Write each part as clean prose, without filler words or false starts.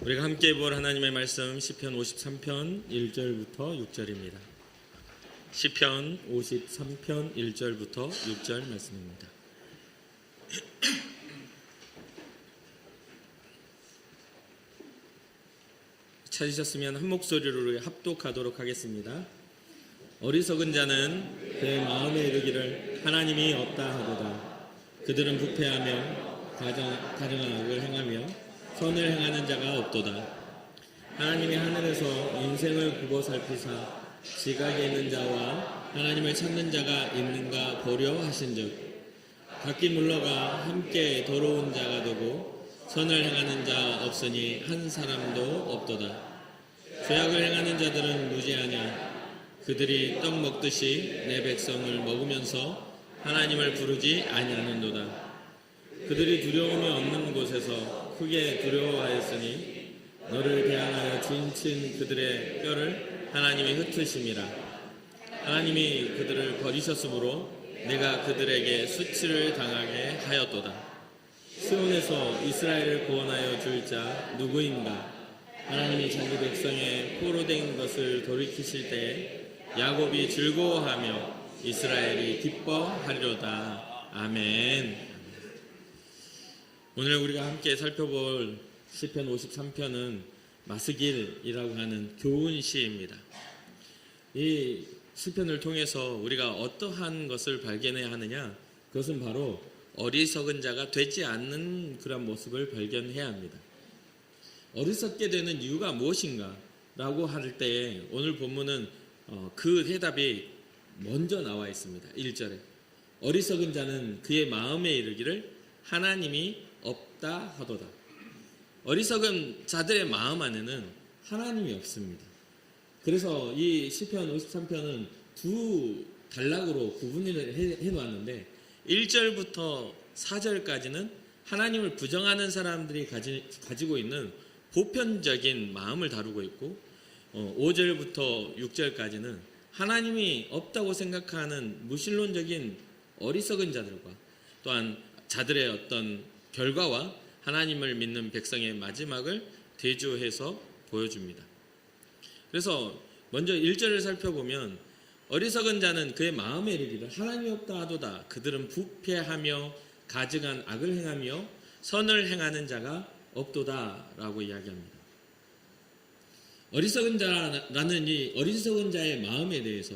우리가 함께 볼 하나님의 말씀 시편 53편 1절부터 6절입니다. 시편 53편 1절부터 6절 말씀입니다. 찾으셨으면 한 목소리로 합독하도록 하겠습니다. 어리석은 자는 그의 마음에 이르기를 하나님이 없다 하도다. 그들은 부패하며 가증한 악을 행하며 선을 행하는 자가 없도다. 하나님이 하늘에서 인생을 굽어 살피사 지각에 있는 자와 하나님을 찾는 자가 있는가 보려 하신즉 각기 물러가 함께 더러운 자가 되고 선을 행하는 자 없으니 한 사람도 없도다. 죄악을 행하는 자들은 무지하냐. 그들이 떡 먹듯이 내 백성을 먹으면서 하나님을 부르지 아니하는도다. 그들이 두려움이 없는 곳에서 크게 두려워하였으니 너를 대항하여 진친 그들의 뼈를 하나님이 흩으심이라. 하나님이 그들을 버리셨으므로 내가 그들에게 수치를 당하게 하였도다. 시온에서 이스라엘을 구원하여 줄 자 누구인가? 하나님이 자기 백성의 포로된 것을 돌이키실 때에 야곱이 즐거워하며 이스라엘이 기뻐하리로다. 아멘. 오늘 우리가 함께 살펴볼 시편 53편은 마스길이라고 하는 교훈 시입니다. 이 시편을 통해서 우리가 어떠한 것을 발견해야 하느냐? 그것은 바로 어리석은 자가 되지 않는 그런 모습을 발견해야 합니다. 어리석게 되는 이유가 무엇인가? 라고 할 때에 오늘 본문은 그 대답이 먼저 나와 있습니다. 1절에 어리석은 자는 그의 마음에 이르기를 하나님이 없다 하도다. 어리석은 자들의 마음 안에는 하나님이 없습니다. 그래서 이 시편 53편은 두 단락으로 구분을 해놓았는데 1절부터 4절까지는 하나님을 부정하는 사람들이 가지고 있는 보편적인 마음을 다루고 있고 5절부터 6절까지는 하나님이 없다고 생각하는 무신론적인 어리석은 자들과 또한 자들의 어떤 결과와 하나님을 믿는 백성의 마지막을 대조해서 보여줍니다. 그래서 먼저 1절을 살펴보면 어리석은 자는 그의 마음에 이르기를 하나님이 없다 하도다. 그들은 부패하며 가증한 악을 행하며 선을 행하는 자가 없도다 라고 이야기합니다. 어리석은 자라는 이 어리석은 자의 마음에 대해서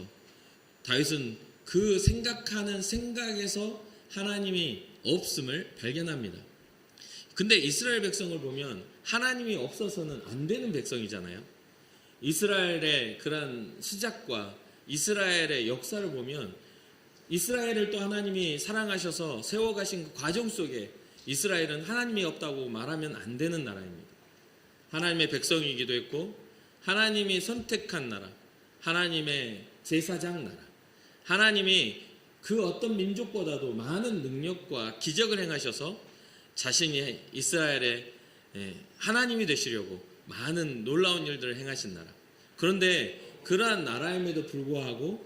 다윗은 그 생각하는 생각에서 하나님이 없음을 발견합니다. 근데 이스라엘 백성을 보면 하나님이 없어서는 안 되는 백성이잖아요. 이스라엘의 그런 시작과 이스라엘의 역사를 보면 이스라엘을 또 하나님이 사랑하셔서 세워가신 그 과정 속에 이스라엘은 하나님이 없다고 말하면 안 되는 나라입니다. 하나님의 백성이기도 했고 하나님이 선택한 나라, 하나님의 제사장 나라, 하나님이 그 어떤 민족보다도 많은 능력과 기적을 행하셔서 자신이 이스라엘의 하나님이 되시려고 많은 놀라운 일들을 행하신 나라. 그런데 그러한 나라임에도 불구하고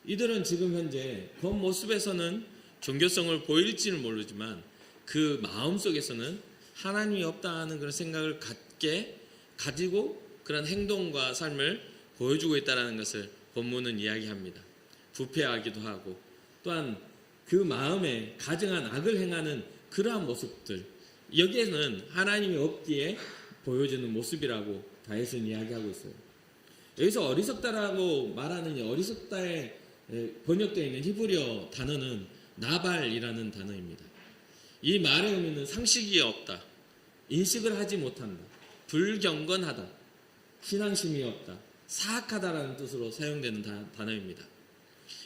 이들은 지금 현재 겉모습에서는 종교성을 보일지는 모르지만 그 마음속에서는 하나님이 없다 하는 그런 생각을 가지고 그런 행동과 삶을 보여주고 있다는 것을 본문은 이야기합니다. 부패하기도 하고 또한 그 마음에 가증한 악을 행하는 그러한 모습들, 여기에는 하나님이 없기에 보여지는 모습이라고 다윗은 이야기하고 있어요. 여기서 어리석다라고 말하는 어리석다에 번역되어 있는 히브리어 단어는 나발이라는 단어입니다. 이 말의 의미는 상식이 없다, 인식을 하지 못한다, 불경건하다, 신앙심이 없다, 사악하다라는 뜻으로 사용되는 단어입니다.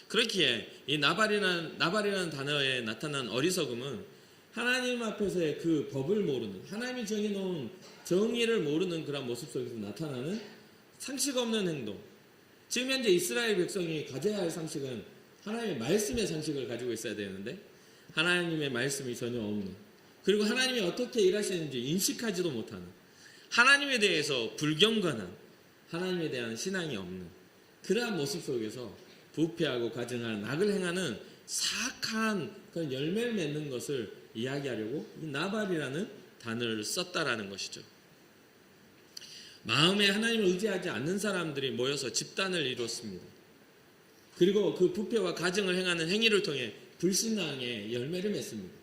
그렇기에 이 나발이라는 단어에 나타난 어리석음은 하나님 앞에서의 그 법을 모르는, 하나님이 정해놓은 정의를 모르는 그런 모습 속에서 나타나는 상식 없는 행동. 지금 현재 이스라엘 백성이 가져야 할 상식은 하나님의 말씀의 상식을 가지고 있어야 되는데 하나님의 말씀이 전혀 없는, 그리고 하나님이 어떻게 일하시는지 인식하지도 못하는, 하나님에 대해서 불경건한, 하나님에 대한 신앙이 없는 그러한 모습 속에서 부패하고 가증한 악을 행하는 사악한 그런 열매를 맺는 것을 이야기하려고 이 나발이라는 단어를 썼다라는 것이죠. 마음에 하나님을 의지하지 않는 사람들이 모여서 집단을 이뤘습니다. 그리고 그 부패와 가증을 행하는 행위를 통해 불신앙의 열매를 맺습니다.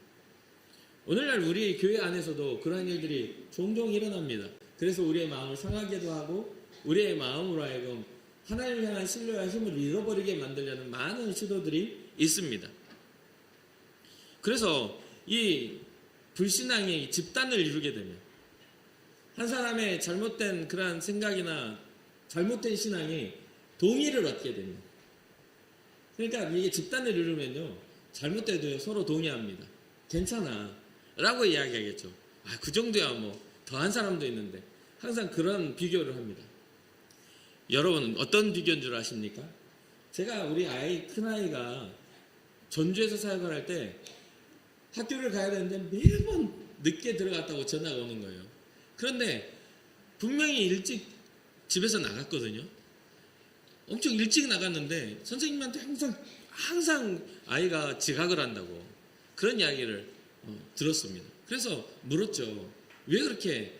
오늘날 우리 교회 안에서도 그러한 일들이 종종 일어납니다. 그래서 우리의 마음을 상하게도 하고 우리의 마음으로 하여금 하나님을 향한 신뢰와 힘을 잃어버리게 만들려는 많은 시도들이 있습니다. 그래서 이 불신앙이 집단을 이루게 되면 한 사람의 잘못된 그러한 생각이나 잘못된 신앙이 동의를 얻게 됩니다. 그러니까 이게 집단을 이루면요, 잘못돼도 서로 동의합니다. 괜찮아 라고 이야기하겠죠. 그 정도야 뭐 더한 사람도 있는데, 항상 그런 비교를 합니다. 여러분 어떤 비교인 줄 아십니까? 제가 우리 큰아이가 전주에서 사역을 할 때 학교를 가야 되는데 매번 늦게 들어갔다고 전화가 오는 거예요. 그런데 분명히 일찍 집에서 나갔거든요. 엄청 일찍 나갔는데 선생님한테 항상 아이가 지각을 한다고 그런 이야기를 들었습니다. 그래서 물었죠. 왜 그렇게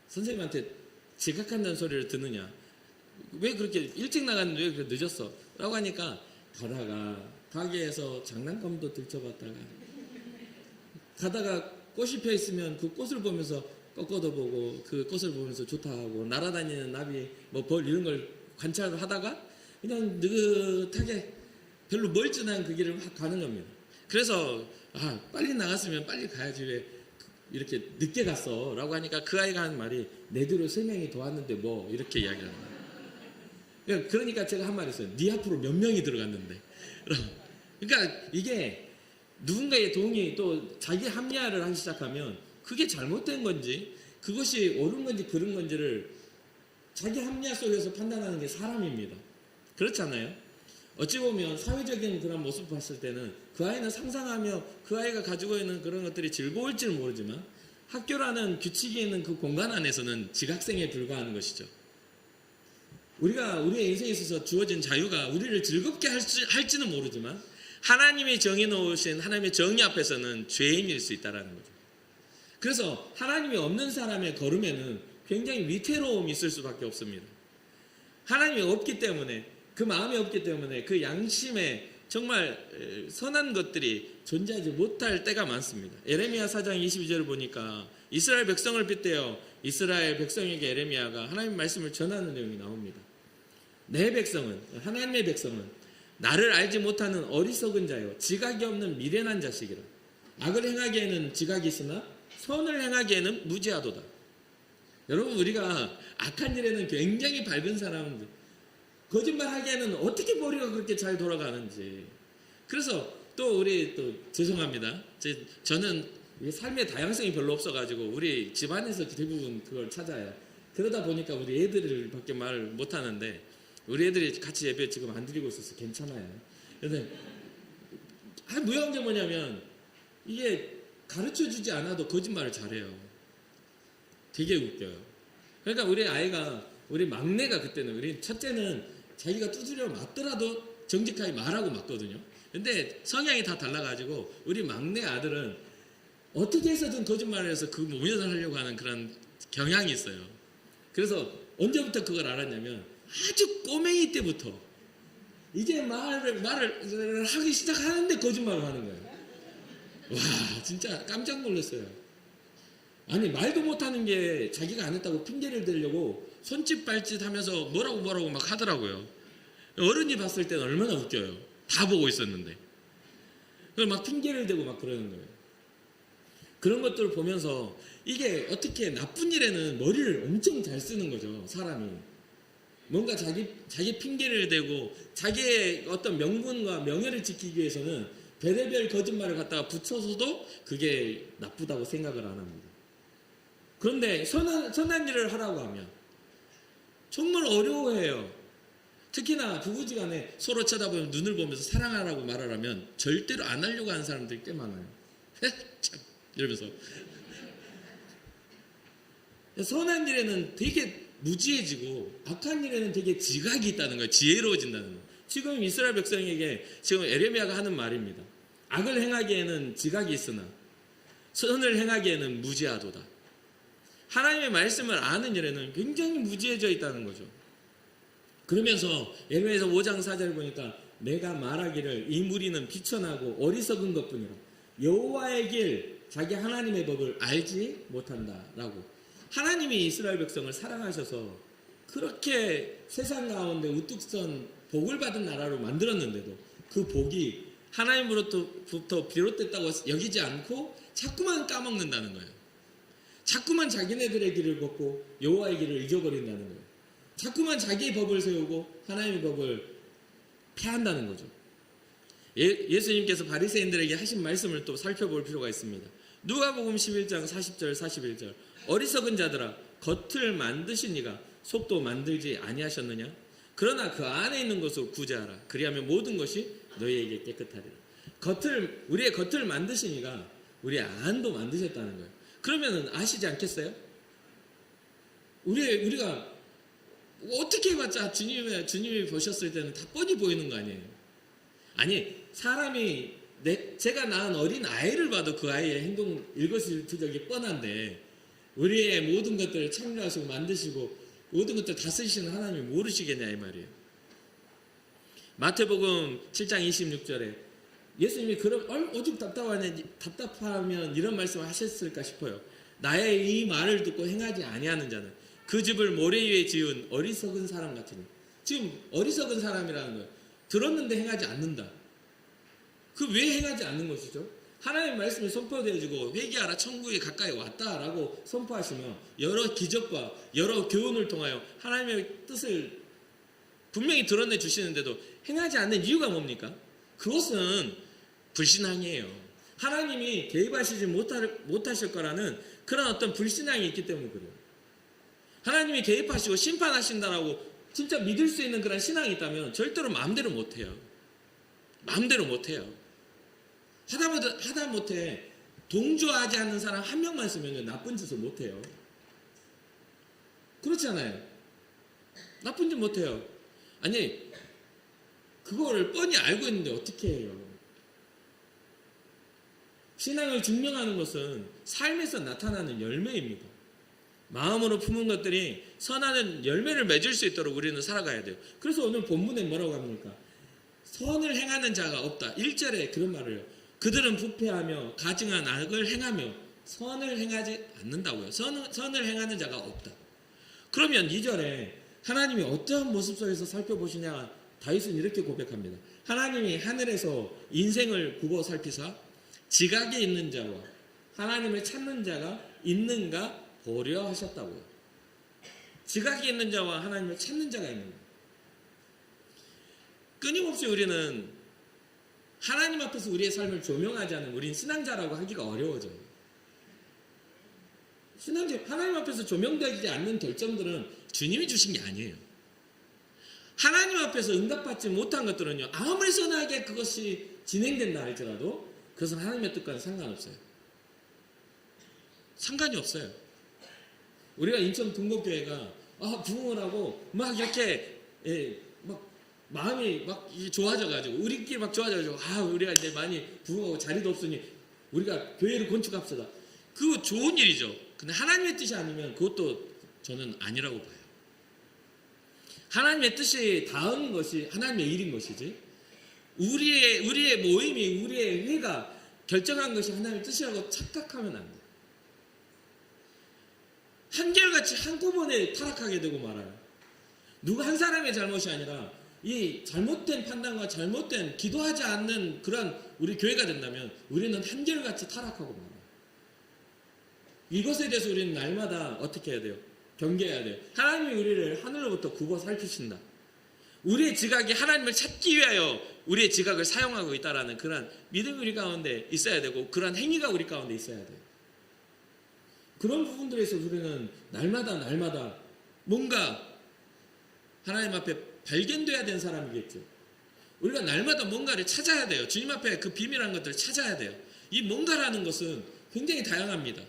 선생님한테 지각한다는 소리를 듣느냐? 왜 그렇게 일찍 나갔는데 왜 그렇게 늦었어? 라고 하니까 가다가 가게에서 장난감도 들춰봤다가 가다가 꽃이 펴 있으면 그 꽃을 보면서 꺾어도 보고 그 꽃을 보면서 좋다 하고 날아다니는 나비 뭐 벌 이런 걸 관찰을 하다가 그냥 느긋하게 별로 멀진한 그 길을 막 가는 겁니다. 그래서 빨리 나갔으면 빨리 가야지 왜 이렇게 늦게 갔어 라고 하니까 그 아이가 한 말이 내 뒤로 3명이 더 왔는데 뭐 이렇게 이야기를 합니다. 그러니까 제가 한 말 했어요. 네 앞으로 몇 명이 들어갔는데. 그러니까 이게 누군가의 동의 또 자기 합리화를 하기 시작하면 그게 잘못된 건지 그것이 옳은 건지 그른 건지를 자기 합리화 속에서 판단하는 게 사람입니다. 그렇잖아요. 어찌 보면 사회적인 그런 모습을 봤을 때는 그 아이는 상상하며 그 아이가 가지고 있는 그런 것들이 즐거울지는 모르지만 학교라는 규칙이 있는 그 공간 안에서는 지각생에 불과하는 것이죠. 우리가 우리의 인생에 있어서 주어진 자유가 우리를 즐겁게 할지는 모르지만 하나님이 정해놓으신 하나님의 정의 앞에서는 죄인일 수 있다는 거죠. 그래서 하나님이 없는 사람의 걸음에는 굉장히 위태로움이 있을 수밖에 없습니다. 하나님이 없기 때문에 그 마음이 없기 때문에 그 양심에 정말 선한 것들이 존재하지 못할 때가 많습니다. 에레미야 4장 22절을 보니까 이스라엘 백성을 빗대어 이스라엘 백성에게 에레미야가 하나님의 말씀을 전하는 내용이 나옵니다. 내 백성은, 하나님의 백성은 나를 알지 못하는 어리석은 자요 지각이 없는 미련한 자식이라. 악을 행하기에는 지각이 있으나 선을 행하기에는 무지하도다. 여러분 우리가 악한 일에는 굉장히 밝은 사람들, 거짓말하기에는 어떻게 머리가 그렇게 잘 돌아가는지. 그래서 또 우리 또 죄송합니다. 저는 삶의 다양성이 별로 없어가지고 우리 집안에서 대부분 그걸 찾아요. 그러다 보니까 우리 애들을 밖에 말을 못하는데 우리 애들이 같이 예배 지금 안 드리고 있어서 괜찮아요. 그런데 무서운 게 뭐냐면 이게 가르쳐주지 않아도 거짓말을 잘해요. 되게 웃겨요. 그러니까 우리 막내가 그때는 우리 첫째는 자기가 두드려 맞더라도 정직하게 말하고 맞거든요. 근데 성향이 다 달라가지고 우리 막내 아들은 어떻게 해서든 거짓말을 해서 그 모면을 하려고 하는 그런 경향이 있어요. 그래서 언제부터 그걸 알았냐면 아주 꼬맹이 때부터 이제 말을 하기 시작하는데 거짓말을 하는 거예요. 와 진짜 깜짝 놀랐어요. 아니 말도 못하는 게 자기가 안 했다고 핑계를 대려고 손짓 발짓 하면서 뭐라고 막 하더라고요. 어른이 봤을 때는 얼마나 웃겨요. 다 보고 있었는데 막 핑계를 대고 막 그러는 거예요. 그런 것들을 보면서 이게 어떻게 나쁜 일에는 머리를 엄청 잘 쓰는 거죠. 사람이 뭔가 자기 핑계를 대고 자기의 어떤 명분과 명예를 지키기 위해서는 별의별 거짓말을 갖다가 붙여서도 그게 나쁘다고 생각을 안 합니다. 그런데 선한 일을 하라고 하면 정말 어려워해요. 특히나 부부지간에 서로 쳐다보면 눈을 보면서 사랑하라고 말을 하면 절대로 안 하려고 하는 사람들이 꽤 많아요. 참 이러면서 선한 일에는 되게 무지해지고 악한 일에는 되게 지각이 있다는 거예요. 지혜로워진다는 거예요. 지금 이스라엘 백성에게 지금 에레미야가 하는 말입니다. 악을 행하기에는 지각이 있으나 선을 행하기에는 무지하도다. 하나님의 말씀을 아는 일에는 굉장히 무지해져 있다는 거죠. 그러면서 예레미야서 5장 4절 보니까 내가 말하기를 이 무리는 비천하고 어리석은 것뿐이라 여호와의 길 자기 하나님의 법을 알지 못한다라고. 하나님이 이스라엘 백성을 사랑하셔서 그렇게 세상 가운데 우뚝 선 복을 받은 나라로 만들었는데도 그 복이 하나님으로부터 비롯됐다고 여기지 않고 자꾸만 까먹는다는 거예요. 자꾸만 자기네들의 길을 걷고 여호와의 길을 잊어버린다는 거예요. 자꾸만 자기의 법을 세우고 하나님의 법을 폐한다는 거죠. 예수님께서 바리새인들에게 하신 말씀을 또 살펴볼 필요가 있습니다. 누가복음 11장 40절 41절 어리석은 자들아 겉을 만드신 이가 속도 만들지 아니하셨느냐? 그러나 그 안에 있는 것을 구제하라. 그리하면 모든 것이 너희에게 깨끗하리라. 우리의 겉을 만드신 이가 우리의 안도 만드셨다는 거예요. 그러면 아시지 않겠어요? 우리가 어떻게 해봤자 주님이 보셨을 때는 다 뻔히 보이는 거 아니에요? 아니 사람이 제가 낳은 어린 아이를 봐도 그 아이의 행동 일거수일투족이 뻔한데 우리의 모든 것들을 창조하시고 만드시고 모든 것들 다 쓰시는 하나님이 모르시겠냐 이 말이에요. 마태복음 7장 26절에 예수님이 그럼 오죽 답답하면 이런 말씀을 하셨을까 싶어요. 나의 이 말을 듣고 행하지 아니하는 자는 그 집을 모래 위에 지은 어리석은 사람 같으니. 지금 어리석은 사람이라는 거예요. 들었는데 행하지 않는다. 그 왜 행하지 않는 것이죠? 하나님의 말씀이 선포되어지고 회개하라 천국에 가까이 왔다라고 선포하시며 여러 기적과 여러 교훈을 통하여 하나님의 뜻을 분명히 드러내 주시는데도 행하지 않는 이유가 뭡니까? 그것은 불신앙이에요. 하나님이 개입하시지 못하실 거라는 그런 어떤 불신앙이 있기 때문에 그래요. 하나님이 개입하시고 심판하신다라고 진짜 믿을 수 있는 그런 신앙이 있다면 절대로 마음대로 못해요. 마음대로 못해요. 하다못해 동조하지 않는 사람 한 명만 쓰면 나쁜 짓을 못해요. 그렇잖아요. 나쁜 짓 못해요. 아니 그거를 뻔히 알고 있는데 어떻게 해요? 신앙을 증명하는 것은 삶에서 나타나는 열매입니다. 마음으로 품은 것들이 선한 열매를 맺을 수 있도록 우리는 살아가야 돼요. 그래서 오늘 본문에 뭐라고 합니까? 선을 행하는 자가 없다. 1절에 그런 말을 해요. 그들은 부패하며 가증한 악을 행하며 선을 행하지 않는다고요. 선을 행하는 자가 없다. 그러면 2절에 하나님이 어떠한 모습 속에서 살펴보시냐 다윗은 이렇게 고백합니다. 하나님이 하늘에서 인생을 굽어 살피사 지각에 있는 자와 하나님을 찾는 자가 있는가 보려 하셨다고요. 지각에 있는 자와 하나님을 찾는 자가 있는 거예요. 끊임없이 우리는 하나님 앞에서 우리의 삶을 조명하지 않으면 우리는 신앙자라고 하기가 어려워져요. 하나님 앞에서 조명되지 않는 결정들은 주님이 주신 게 아니에요. 하나님 앞에서 응답받지 못한 것들은요, 아무리 선하게 그것이 진행된다 할지라도 그것은 하나님의 뜻과는 상관없어요. 상관이 없어요. 우리가 인천 등곡교회가 부흥을 하고 막 이렇게 막 마음이 막 좋아져가지고 우리끼리 막 좋아져가지고 우리가 이제 많이 부흥하고 자리도 없으니 우리가 교회를 건축합시다. 그거 좋은 일이죠. 근데 하나님의 뜻이 아니면 그것도 저는 아니라고 봐요. 하나님의 뜻이 닿은 것이 하나님의 일인 것이지 우리의 모임이 우리의 회가 결정한 것이 하나님의 뜻이라고 착각하면 안 돼요. 한결같이 한꺼번에 타락하게 되고 말아요. 누가 한 사람의 잘못이 아니라 이 잘못된 판단과 잘못된 기도하지 않는 그런 우리 교회가 된다면 우리는 한결같이 타락하고 말아요. 이것에 대해서 우리는 날마다 어떻게 해야 돼요? 경계해야 돼요. 하나님이 우리를 하늘로부터 굽어 살피신다. 우리의 지각이 하나님을 찾기 위하여 우리의 지각을 사용하고 있다라는 그런 믿음이 우리 가운데 있어야 되고 그런 행위가 우리 가운데 있어야 돼요. 그런 부분들에서 우리는 날마다 뭔가 하나님 앞에 발견돼야 되는 사람이겠죠. 우리가 날마다 뭔가를 찾아야 돼요. 주님 앞에 그 비밀한 것들을 찾아야 돼요. 이 뭔가라는 것은 굉장히 다양합니다.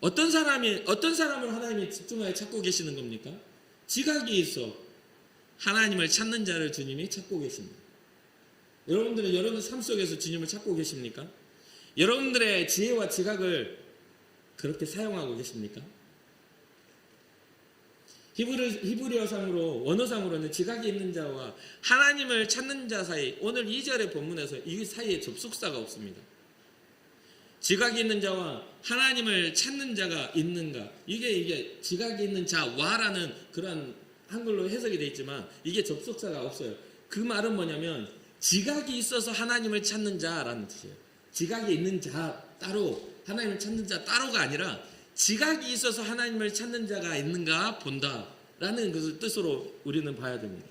어떤 사람을 하나님이 집중하여 찾고 계시는 겁니까? 지각이 있어 하나님을 찾는 자를 주님이 찾고 계십니다. 여러분들은 여러분 삶 속에서 주님을 찾고 계십니까? 여러분들의 지혜와 지각을 그렇게 사용하고 계십니까? 히브리어상으로 원어상으로는 지각이 있는 자와 하나님을 찾는 자 사이, 오늘 2절의 본문에서 이 사이에 접속사가 없습니다. 지각이 있는 자와 하나님을 찾는 자가 있는가? 이게 지각이 있는 자와라는 그런 한글로 해석이 되어 있지만 이게 접속사가 없어요. 그 말은 뭐냐면 지각이 있어서 하나님을 찾는 자라는 뜻이에요. 지각이 있는 자 따로, 하나님을 찾는 자 따로가 아니라 지각이 있어서 하나님을 찾는 자가 있는가 본다라는 그 뜻으로 우리는 봐야 됩니다.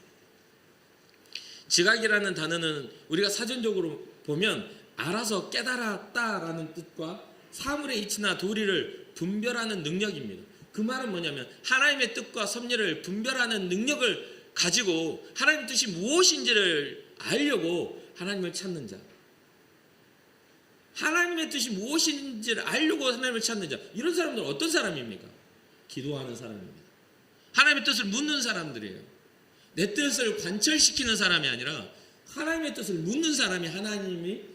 지각이라는 단어는 우리가 사전적으로 보면 알아서 깨달았다라는 뜻과 사물의 이치나 도리를 분별하는 능력입니다. 그 말은 뭐냐면 하나님의 뜻과 섭리를 분별하는 능력을 가지고 하나님의 뜻이 무엇인지를 알려고 하나님을 찾는 자, 하나님의 뜻이 무엇인지를 알려고 하나님을 찾는 자, 이런 사람들은 어떤 사람입니까? 기도하는 사람입니다. 하나님의 뜻을 묻는 사람들이에요. 내 뜻을 관철시키는 사람이 아니라 하나님의 뜻을 묻는 사람이 하나님이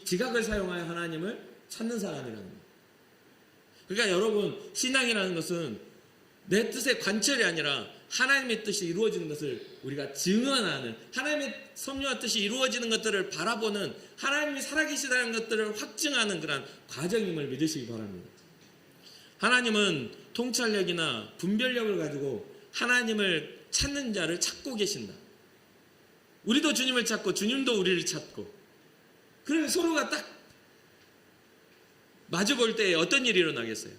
지각을 사용하여 하나님을 찾는 사람이라는 거예요. 그러니까 여러분, 신앙이라는 것은 내 뜻의 관철이 아니라 하나님의 뜻이 이루어지는 것을 우리가 증언하는, 하나님의 섭리와 뜻이 이루어지는 것들을 바라보는, 하나님이 살아계시다는 것들을 확증하는 그런 과정임을 믿으시기 바랍니다. 하나님은 통찰력이나 분별력을 가지고 하나님을 찾는 자를 찾고 계신다. 우리도 주님을 찾고 주님도 우리를 찾고, 그러면 서로가 딱 마주볼 때 어떤 일이 일어나겠어요?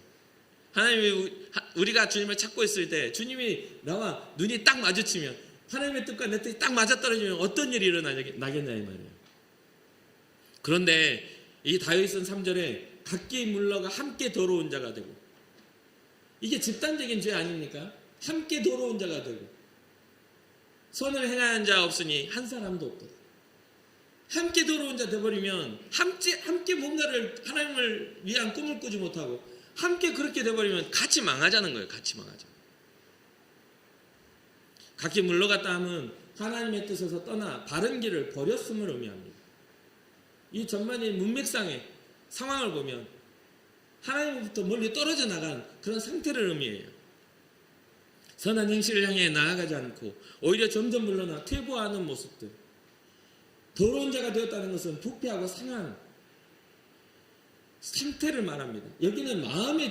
하나님이, 우리가 주님을 찾고 있을 때 주님이 나와 눈이 딱 마주치면, 하나님의 뜻과 내 뜻이 딱 맞아떨어지면 어떤 일이 일어나겠냐 이 말이에요. 그런데 이 다윗은 3절에 각기 물러가 함께 더러운 자가 되고, 이게 집단적인 죄 아닙니까? 함께 더러운 자가 되고, 선을 행하는 자 없으니 한 사람도 없거든. 함께 더러운 자 되어버리면 함께 뭔가를 하나님을 위한 꿈을 꾸지 못하고 함께 그렇게 되어버리면 같이 망하자는 거예요. 같이 망하자. 각기 물러갔다 하면 하나님의 뜻에서 떠나 바른 길을 버렸음을 의미합니다. 이 전반의 문맥상의 상황을 보면 하나님으로부터 멀리 떨어져 나간 그런 상태를 의미해요. 선한 행실을 향해 나아가지 않고 오히려 점점 물러나 퇴보하는 모습들. 더러운 자가 되었다는 것은 부패하고 상한 상태를 말합니다. 여기는 마음의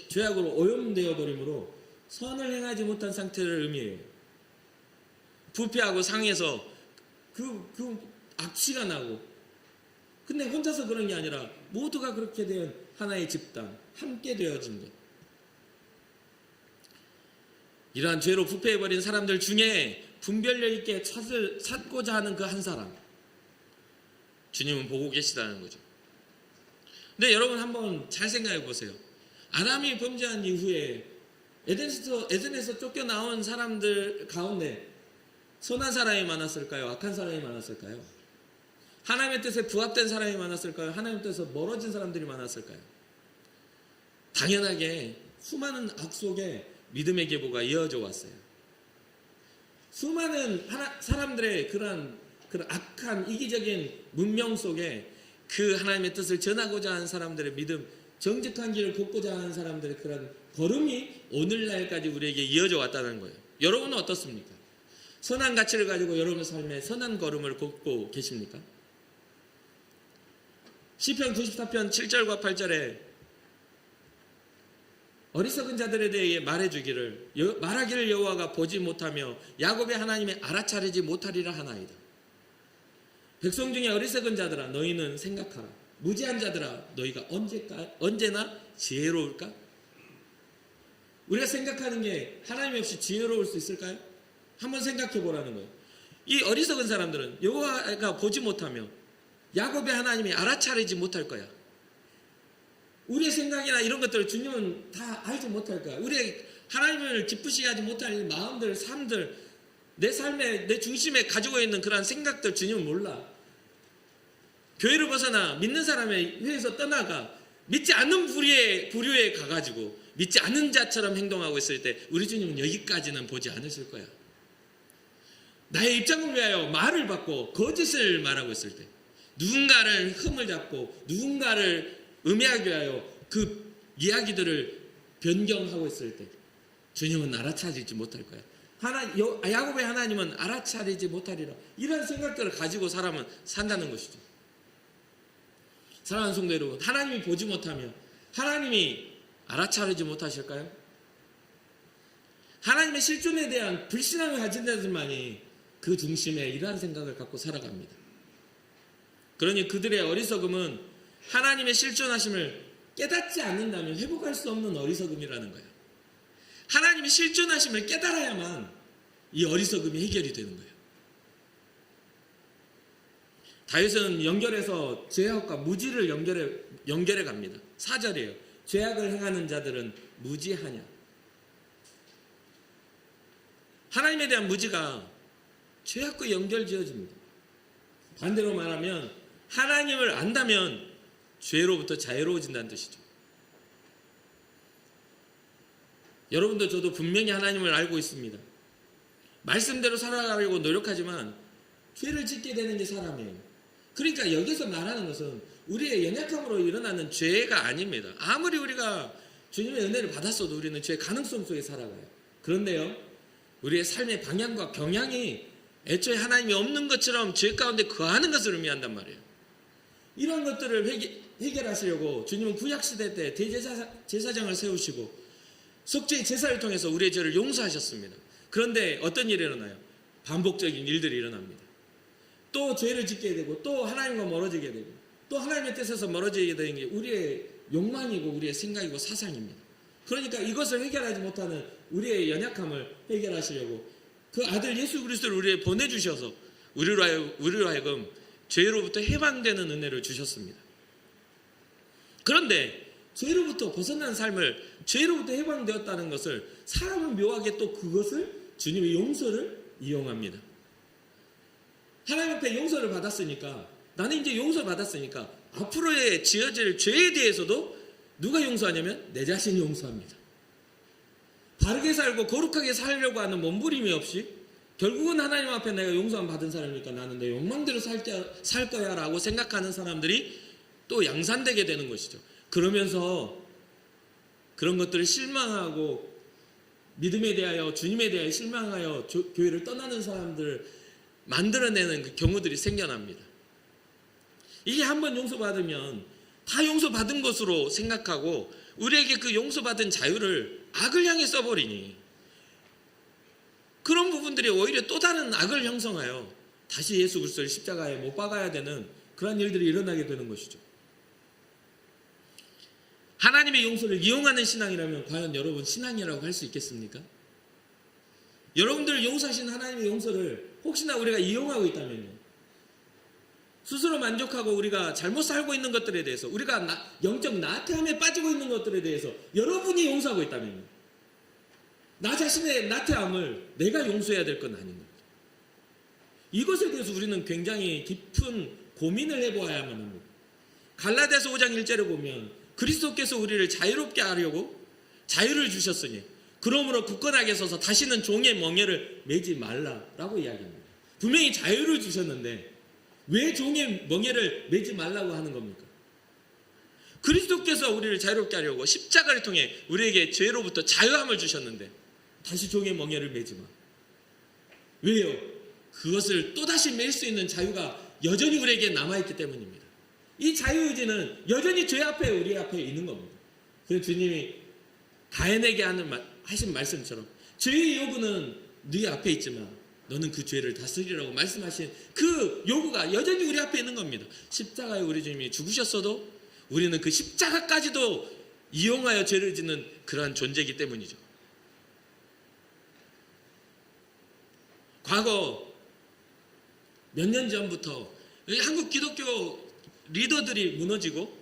죄악으로 오염되어 버림으로 선을 행하지 못한 상태를 의미해요. 부패하고 상해서 그 악취가 나고, 근데 혼자서 그런 게 아니라 모두가 그렇게 된 하나의 집단, 함께 되어진 것. 이러한 죄로 부패해버린 사람들 중에 분별력 있게 찾고자 하는 그 한 사람, 주님은 보고 계시다는 거죠. 근데 여러분 한번 잘 생각해 보세요. 아담이 범죄한 이후에 에덴에서 쫓겨나온 사람들 가운데 선한 사람이 많았을까요? 악한 사람이 많았을까요? 하나님의 뜻에 부합된 사람이 많았을까요? 하나님의 뜻에서 멀어진 사람들이 많았을까요? 당연하게 수많은 악 속에 믿음의 계보가 이어져 왔어요. 수많은 사람들의 그런 악한 이기적인 문명 속에 그 하나님의 뜻을 전하고자 하는 사람들의 믿음, 정직한 길을 걷고자 하는 사람들의 그런 걸음이 오늘날까지 우리에게 이어져 왔다는 거예요. 여러분은 어떻습니까? 선한 가치를 가지고 여러분의 삶에 선한 걸음을 걷고 계십니까? 시편 94편 7절과 8절에 어리석은 자들에 대해 말해주기를, 말하기를 여호와가 보지 못하며 야곱의 하나님이 알아차리지 못하리라 하나이다. 백성 중에 어리석은 자들아 너희는 생각하라. 무지한 자들아 너희가 언제나 지혜로울까? 우리가 생각하는 게 하나님 없이 지혜로울 수 있을까요? 한번 생각해 보라는 거예요. 이 어리석은 사람들은 여호와가 보지 못하며 야곱의 하나님이 알아차리지 못할 거야. 우리의 생각이나 이런 것들을 주님은 다 알지 못할 거야. 우리의 하나님을 기쁘시게 하지 못할 마음들, 삶들, 내 삶에, 내 중심에 가지고 있는 그런 생각들 주님은 몰라. 교회를 벗어나 믿는 사람의 회에서 떠나가 믿지 않는 부류에 가가지고 믿지 않는 자처럼 행동하고 있을 때 우리 주님은 여기까지는 보지 않으실 거야. 나의 입장을 위하여 말을 받고 거짓을 말하고 있을 때, 누군가를 흠을 잡고 누군가를 음해하기 위하여 그 이야기들을 변경하고 있을 때 주님은 알아차리지 못할 거야. 야곱의 하나님은 알아차리지 못하리라. 이런 생각들을 가지고 사람은 산다는 것이죠. 사랑하는 성도 여러분, 하나님이 보지 못하면 하나님이 알아차리지 못하실까요? 하나님의 실존에 대한 불신앙을 가진 자들만이 그 중심에 이러한 생각을 갖고 살아갑니다. 그러니 그들의 어리석음은 하나님의 실존하심을 깨닫지 않는다면 회복할 수 없는 어리석음이라는 거예요. 하나님이 실존하심을 깨달아야만 이 어리석음이 해결이 되는 거예요. 다윗은 연결해서 죄악과 무지를 연결해 갑니다. 4절이에요. 죄악을 행하는 자들은 무지하냐. 하나님에 대한 무지가 죄악과 연결지어집니다. 반대로 말하면 하나님을 안다면 죄로부터 자유로워진다는 뜻이죠. 여러분도 저도 분명히 하나님을 알고 있습니다. 말씀대로 살아가려고 노력하지만 죄를 짓게 되는 게 사람이에요. 그러니까 여기서 말하는 것은 우리의 연약함으로 일어나는 죄가 아닙니다. 아무리 우리가 주님의 은혜를 받았어도 우리는 죄의 가능성 속에 살아가요. 그런데요, 우리의 삶의 방향과 경향이 애초에 하나님이 없는 것처럼 죄 가운데 거하는 것을 의미한단 말이에요. 이런 것들을 해결하시려고 주님은 구약시대 때 대제사장을 세우시고 속죄의 제사를 통해서 우리의 죄를 용서하셨습니다. 그런데 어떤 일이 일어나요? 반복적인 일들이 일어납니다. 또 죄를 짓게 되고 또 하나님과 멀어지게 되고 또 하나님의 뜻에서 멀어지게 되는 게 우리의 욕망이고 우리의 생각이고 사상입니다. 그러니까 이것을 해결하지 못하는 우리의 연약함을 해결하시려고 그 아들 예수 그리스도를 우리에게 보내주셔서 우리로 하여금 죄로부터 해방되는 은혜를 주셨습니다. 그런데 죄로부터 벗어난 삶을 죄로부터 해방되었다는 것을 사람은 묘하게 또 그것을 주님의 용서를 이용합니다. 하나님 앞에 용서를 받았으니까 나는 이제 용서받았으니까 앞으로의 지어질 죄에 대해서도 누가 용서하냐면 내 자신이 용서합니다. 바르게 살고 거룩하게 살려고 하는 몸부림이 없이 결국은 하나님 앞에 내가 용서함 받은 사람이니까 나는 내 욕망대로 살 거야 라고 생각하는 사람들이 또 양산되게 되는 것이죠. 그러면서 그런 것들을 실망하고 믿음에 대하여 주님에 대하여 실망하여 교회를 떠나는 사람들을 만들어내는 그 경우들이 생겨납니다. 이게 한번 용서받으면 다 용서받은 것으로 생각하고 우리에게 그 용서받은 자유를 악을 향해 써버리니 그런 부분들이 오히려 또 다른 악을 형성하여 다시 예수 그리스도를 십자가에 못 박아야 되는 그런 일들이 일어나게 되는 것이죠. 하나님의 용서를 이용하는 신앙이라면 과연 여러분 신앙이라고 할 수 있겠습니까? 여러분들 용서하신 하나님의 용서를 혹시나 우리가 이용하고 있다면요, 스스로 만족하고 우리가 잘못 살고 있는 것들에 대해서 우리가 영적 나태함에 빠지고 있는 것들에 대해서 여러분이 용서하고 있다면요, 나 자신의 나태함을 내가 용서해야 될 건 아닌 겁니다. 이것에 대해서 우리는 굉장히 깊은 고민을 해보아야만 합니다. 갈라디아서 5장 1절에 보면 그리스도께서 우리를 자유롭게 하려고 자유를 주셨으니 그러므로 굳건하게 서서 다시는 종의 멍에를 매지 말라라고 이야기합니다. 분명히 자유를 주셨는데 왜 종의 멍에를 매지 말라고 하는 겁니까? 그리스도께서 우리를 자유롭게 하려고 십자가를 통해 우리에게 죄로부터 자유함을 주셨는데 다시 종의 멍에를 매지 마. 왜요? 그것을 또다시 맬 수 있는 자유가 여전히 우리에게 남아있기 때문입니다. 이 자유의지는 여전히 죄 앞에 우리 앞에 있는 겁니다. 그래서 주님이 가인에게 하신 말씀처럼 죄의 요구는 네 앞에 있지만 너는 그 죄를 다스리라고 말씀하신 그 요구가 여전히 우리 앞에 있는 겁니다. 십자가에 우리 주님이 죽으셨어도 우리는 그 십자가까지도 이용하여 죄를 짓는 그러한 존재이기 때문이죠. 과거 몇 년 전부터 한국 기독교 리더들이 무너지고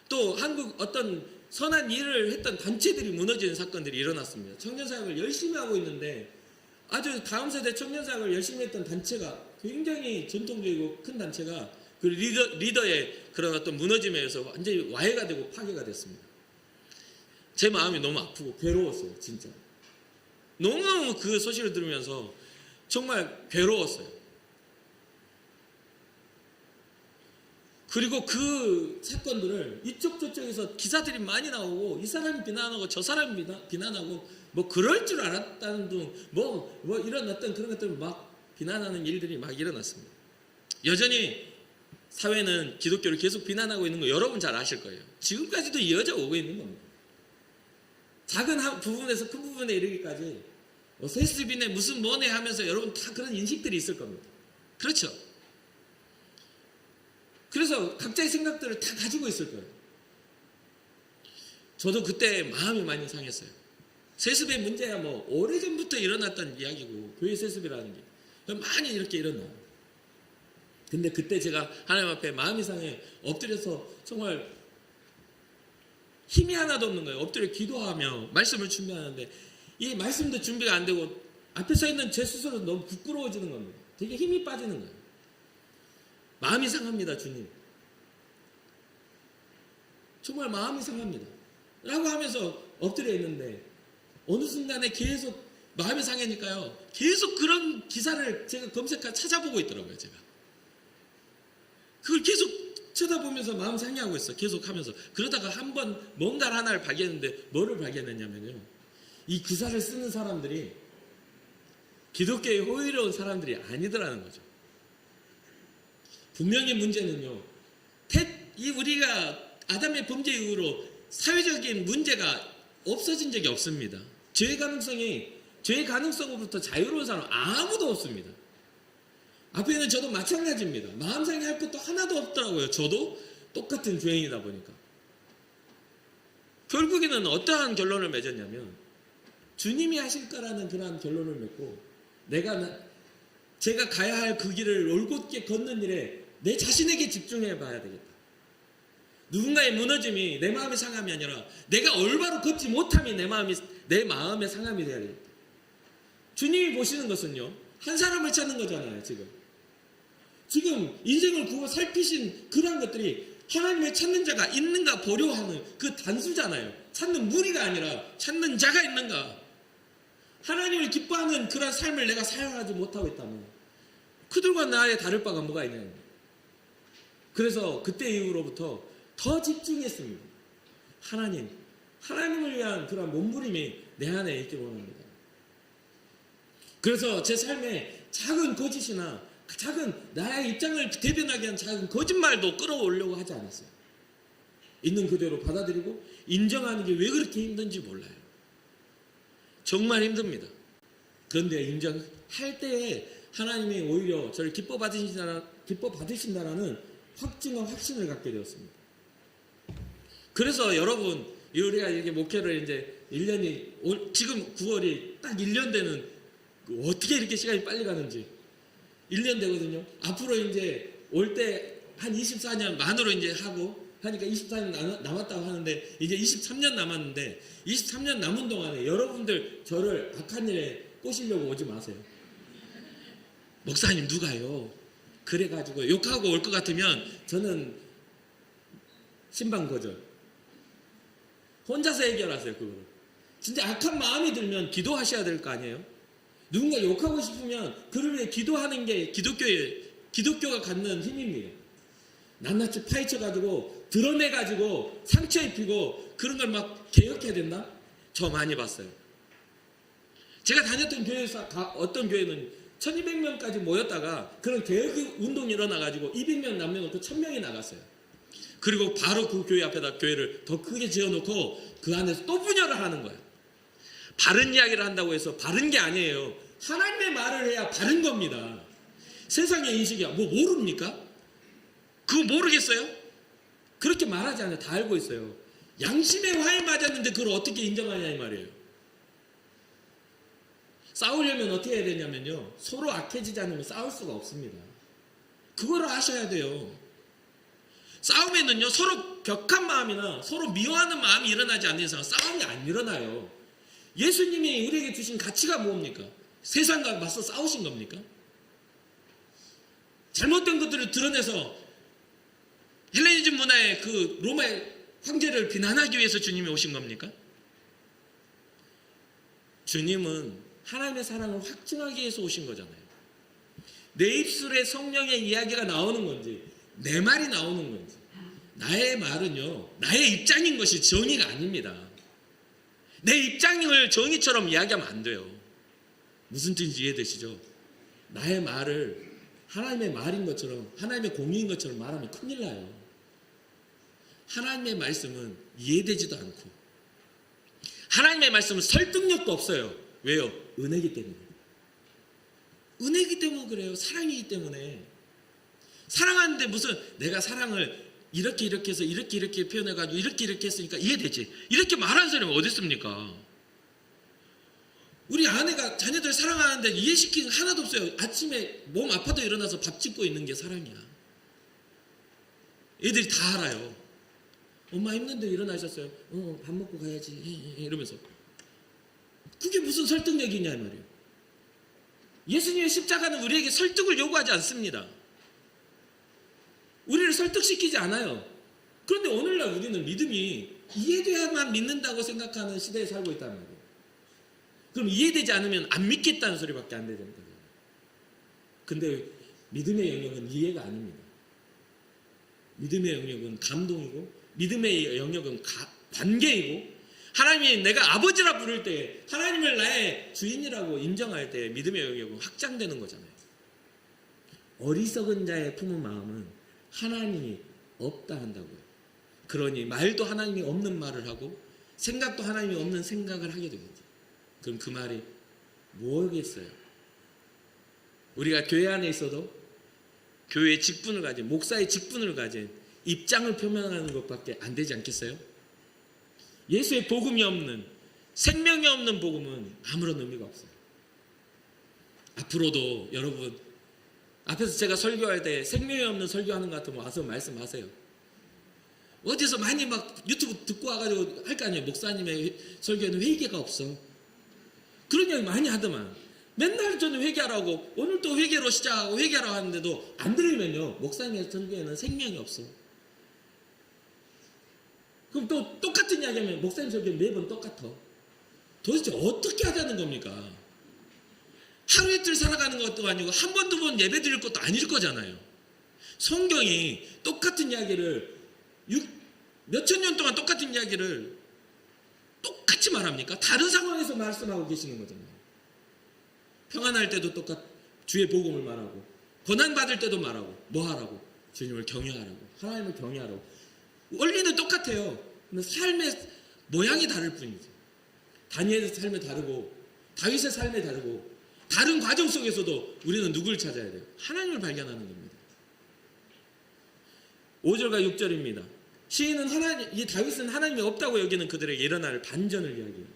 또 한국 어떤 선한 일을 했던 단체들이 무너지는 사건들이 일어났습니다. 청년사역을 열심히 하고 있는데 아주 다음 세대 청년사역을 열심히 했던 단체가 굉장히 전통적이고 큰 단체가 그 리더의 그런 어떤 무너짐에 의해서 완전히 와해가 되고 파괴가 됐습니다. 제 마음이 너무 아프고 괴로웠어요. 진짜 너무너무 그 소식을 들으면서 정말 괴로웠어요. 그리고 그 사건들을 이쪽 저쪽에서 기사들이 많이 나오고 이 사람이 비난하고 저 사람이 비난하고 뭐 그럴 줄 알았다는 등 뭐 이런 어떤 그런 것들을 막 비난하는 일들이 막 일어났습니다. 여전히 사회는 기독교를 계속 비난하고 있는 거 여러분 잘 아실 거예요. 지금까지도 이어져 오고 있는 겁니다. 작은 부분에서 큰 부분에 이르기까지 세습이네 무슨 뭐네 하면서 여러분 다 그런 인식들이 있을 겁니다. 그렇죠? 그래서 각자의 생각들을 다 가지고 있을 거예요. 저도 그때 마음이 많이 상했어요. 세습의 문제야 뭐 오래전부터 일어났던 이야기고 교회 세습이라는 게 많이 이렇게 일어나요. 근데 그때 제가 하나님 앞에 마음이 상해 엎드려서 정말 힘이 하나도 없는 거예요. 엎드려 기도하며 말씀을 준비하는데 이 말씀도 준비가 안 되고 앞에 서 있는 제 스스로 너무 부끄러워지는 겁니다. 되게 힘이 빠지는 거예요. 마음이 상합니다, 주님. 정말 마음이 상합니다. 라고 하면서 엎드려 있는데 어느 순간에 계속 마음이 상하니까요. 계속 그런 기사를 제가 찾아보고 있더라고요, 제가. 그걸 계속 쳐다보면서 마음 상해하고 있어. 계속 하면서. 그러다가 한번 뭔가 하나를 발견했는데 뭐를 발견했냐면요. 이 기사를 쓰는 사람들이 기독교에 호의로운 사람들이 아니더라는 거죠. 분명히 문제는요. 우리가 아담의 범죄 이후로 사회적인 문제가 없어진 적이 없습니다. 죄의 가능성으로부터 자유로운 사람 아무도 없습니다. 앞에는 저도 마찬가지입니다. 마음 상해할 것도 하나도 없더라고요. 저도 똑같은 죄인이다 보니까. 결국에는 어떠한 결론을 맺었냐면 주님이 하실 거라는 그러한 결론을 맺고 제가 가야 할 그 길을 올곧게 걷는 일에 내 자신에게 집중해 봐야 되겠다. 누군가의 무너짐이 내 마음의 상함이 아니라 내가 올바로 걷지 못함이 내 마음의 상함이 되어야 되겠다. 주님이 보시는 것은요. 한 사람을 찾는 거잖아요. 지금 인생을 구워 살피신 그러한 것들이 하나님을 찾는 자가 있는가 보려 하는 그 단수잖아요. 찾는 무리가 아니라 찾는 자가 있는가. 하나님을 기뻐하는 그런 삶을 내가 사용하지 못하고 있다면 그들과 나의 다를 바가 뭐가 있냐는 거예요. 그래서 그때 이후로부터 더 집중했습니다. 하나님을 위한 그런 몸부림이 내 안에 있기를 원합니다. 그래서 제 삶에 작은 거짓이나 작은 나의 입장을 대변하기 위한 작은 거짓말도 끌어오려고 하지 않았어요. 있는 그대로 받아들이고 인정하는 게 왜 그렇게 힘든지 몰라요. 정말 힘듭니다. 그런데 인정할 때에 하나님이 오히려 저를 기뻐 받으신다라는 확증과 확신을 갖게 되었습니다. 그래서 여러분, 우리가 이렇게 목회를 이제 1년이, 지금 9월이 딱 1년 되는, 어떻게 이렇게 시간이 빨리 가는지 1년 되거든요. 앞으로 이제 올 때 한 24년 만으로 이제 하고 하니까 24년 남았다고 하는데 이제 23년 남았는데 23년 남은 동안에 여러분들 저를 악한 일에 꼬시려고 오지 마세요. 목사님 누가요? 그래가지고 욕하고 올 것 같으면 저는 신방 거절. 혼자서 해결하세요, 그거를. 진짜 악한 마음이 들면 기도하셔야 될 거 아니에요? 누군가 욕하고 싶으면 그를 위해 기도하는 게 기독교가 갖는 힘입니다. 낱낱이 파헤쳐가지고 드러내가지고 상처 입히고 그런 걸 막 개혁해야 된다? 저 많이 봤어요. 제가 다녔던 교회에서 어떤 교회는 1200명까지 모였다가 그런 개혁 운동이 일어나가지고 200명 남겨놓고 1000명이 나갔어요. 그리고 바로 그 교회 앞에다 교회를 더 크게 지어놓고 그 안에서 또 분열을 하는 거예요. 바른 이야기를 한다고 해서 바른 게 아니에요. 하나님의 말을 해야 바른 겁니다. 세상의 인식이야. 뭐 모릅니까? 그거 모르겠어요? 그렇게 말하지 않아요. 다 알고 있어요. 양심의 화에 맞았는데 그걸 어떻게 인정하냐 이 말이에요. 싸우려면 어떻게 해야 되냐면요. 서로 악해지지 않으면 싸울 수가 없습니다. 그거를 아셔야 돼요. 싸움에는요. 서로 격한 마음이나 서로 미워하는 마음이 일어나지 않는 이상 싸움이 안 일어나요. 예수님이 우리에게 주신 가치가 뭡니까? 세상과 맞서 싸우신 겁니까? 잘못된 것들을 드러내서 헬레니즘 문화의 그 로마의 황제를 비난하기 위해서 주님이 오신 겁니까? 주님은 하나님의 사랑을 확증하기 위해서 오신 거잖아요. 내 입술에 성령의 이야기가 나오는 건지 내 말이 나오는 거지. 나의 말은요, 나의 입장인 것이 정의가 아닙니다. 내 입장을 정의처럼 이야기하면 안 돼요. 무슨 뜻인지 이해되시죠? 나의 말을 하나님의 말인 것처럼, 하나님의 공의인 것처럼 말하면 큰일 나요. 하나님의 말씀은 이해되지도 않고, 하나님의 말씀은 설득력도 없어요. 왜요? 은혜이기 때문에. 은혜이기 때문에 그래요. 사랑이기 때문에. 사랑하는데 무슨 내가 사랑을 이렇게 해서 이렇게 표현해가지고 이렇게 했으니까 이해되지. 이렇게 말하는 사람이 어디 있습니까? 우리 아내가 자녀들 사랑하는데 이해시키는 게 하나도 없어요. 아침에 몸 아파도 일어나서 밥 짓고 있는 게 사랑이야. 애들이 다 알아요. 엄마 힘든데 일어나셨어요. 밥 먹고 가야지. 이러면서. 그게 무슨 설득력이냐 이 말이에요. 예수님의 십자가는 우리에게 설득을 요구하지 않습니다. 우리를 설득시키지 않아요. 그런데 오늘날 우리는 믿음이 이해돼야만 믿는다고 생각하는 시대에 살고 있단 말이에요. 그럼 이해되지 않으면 안 믿겠다는 소리밖에 안 되는 거예요. 근데 믿음의 영역은 이해가 아닙니다. 믿음의 영역은 감동이고, 믿음의 영역은 관계이고, 하나님이 내가 아버지라 부를 때, 하나님을 나의 주인이라고 인정할 때 믿음의 영역은 확장되는 거잖아요. 어리석은 자의 품은 마음은 하나님이 없다 한다고요. 그러니 말도 하나님이 없는 말을 하고 생각도 하나님이 없는 생각을 하게 되겠죠. 그럼 그 말이 뭐겠어요? 우리가 교회 안에 있어도 교회의 직분을 가진, 목사의 직분을 가진 입장을 표명하는 것밖에 안 되지 않겠어요? 예수의 복음이 없는, 생명이 없는 복음은 아무런 의미가 없어요. 앞으로도 여러분, 앞에서 제가 설교할 때 생명이 없는 설교하는 것 같으면 와서 말씀하세요. 어디서 많이 막 유튜브 듣고 와가지고 할 거 아니에요. 목사님의 설교에는 회개가 없어. 그런 이야기 많이 하더만. 맨날 저는 회개하라고, 오늘 또 회개로 시작하고 회개하라고 하는데도 안 들으면요, 목사님의 설교에는 생명이 없어. 그럼 또 똑같은 이야기 하면 목사님 설교는 매번 똑같아. 도대체 어떻게 하자는 겁니까? 하루 이틀 살아가는 것도 아니고 한 번, 두 번 예배 드릴 것도 아닐 거잖아요. 성경이 똑같은 이야기를 몇천 년 동안 똑같은 이야기를 똑같이 말합니까? 다른 상황에서 말씀하고 계시는 거잖아요. 평안할 때도 주의 복음을 말하고, 고난받을 때도 말하고, 뭐 하라고? 주님을 경외하라고, 하나님을 경외하라고. 원리는 똑같아요. 근데 삶의 모양이 다를 뿐이죠. 다니엘의 삶이 다르고 다윗의 삶이 다르고, 다른 과정 속에서도 우리는 누구를 찾아야 돼요? 하나님을 발견하는 겁니다. 5절과 6절입니다. 시인은 이 다윗은 하나님이 없다고 여기는 그들에게 일어날 반전을 이야기해요.